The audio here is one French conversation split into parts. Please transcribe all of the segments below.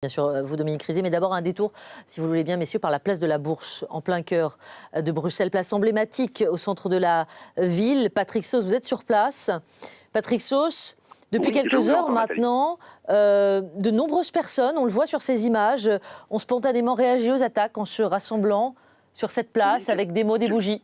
Bien sûr, vous, Dominique Rizet, mais d'abord un détour, si vous le voulez bien, messieurs, par la place de la Bourse, en plein cœur de Bruxelles, place emblématique au centre de la ville. Patrick Sauss, vous êtes sur place. Patrick Sauss, depuis Oui, je quelques vous heures entends, Nathalie. maintenant, de nombreuses personnes, on le voit sur ces images, ont spontanément réagi aux attaques en se rassemblant sur cette Oui, place avec des mots, des bougies.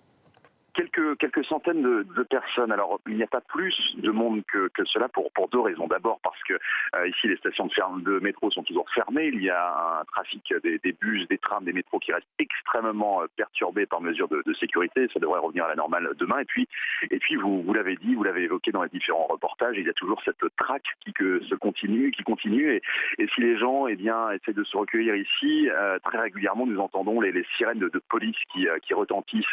quelques centaines de personnes. Alors, il n'y a pas plus de monde que cela pour deux raisons. D'abord parce que ici, les stations de métro sont toujours fermées. Il y a un trafic des bus, des trams, des métros qui reste extrêmement perturbé par mesure de sécurité. Ça devrait revenir à la normale demain. Et puis vous l'avez dit, vous l'avez évoqué dans les différents reportages, il y a toujours cette traque qui continue. Et si les gens essaient de se recueillir ici, très régulièrement, nous entendons les sirènes de police qui retentissent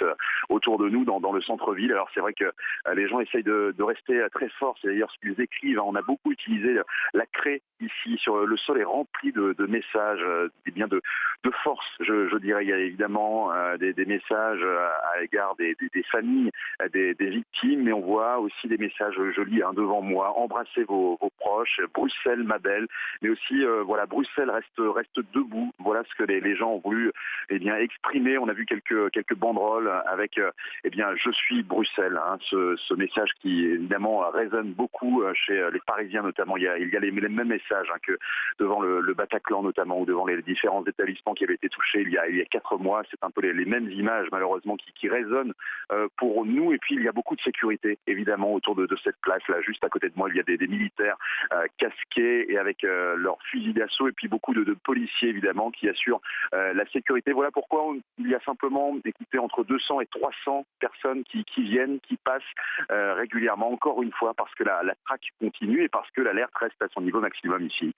autour de nous dans le centre-ville. Alors c'est vrai que les gens essayent de rester très forts, c'est d'ailleurs ce qu'ils écrivent. On a beaucoup utilisé la craie ici, sur le sol est rempli de messages, de force, je dirais. Il y a évidemment des messages à l'égard des familles, des victimes, mais on voit aussi des messages, je lis devant moi, embrassez vos proches, Bruxelles ma belle, mais aussi voilà, Bruxelles reste debout. Voilà ce que les gens ont voulu exprimer. On a vu quelques banderoles avec je suis Bruxelles, hein, ce message qui évidemment résonne beaucoup chez les Parisiens notamment. Il y a les mêmes messages que devant le Bataclan notamment, ou devant les différents établissements qui avaient été touchés il y a 4 mois. C'est un peu les mêmes images malheureusement qui résonnent pour nous. Et puis il y a beaucoup de sécurité évidemment autour de cette place là, juste à côté de moi. Il y a des militaires casqués et avec leurs fusils d'assaut, et puis beaucoup de policiers évidemment qui assurent la sécurité. Voilà pourquoi il y a simplement, écoutez, entre 200 et 300 personnes qui viennent, qui passent régulièrement, encore une fois, parce que la traque continue et parce que l'alerte reste à son niveau maximum ici.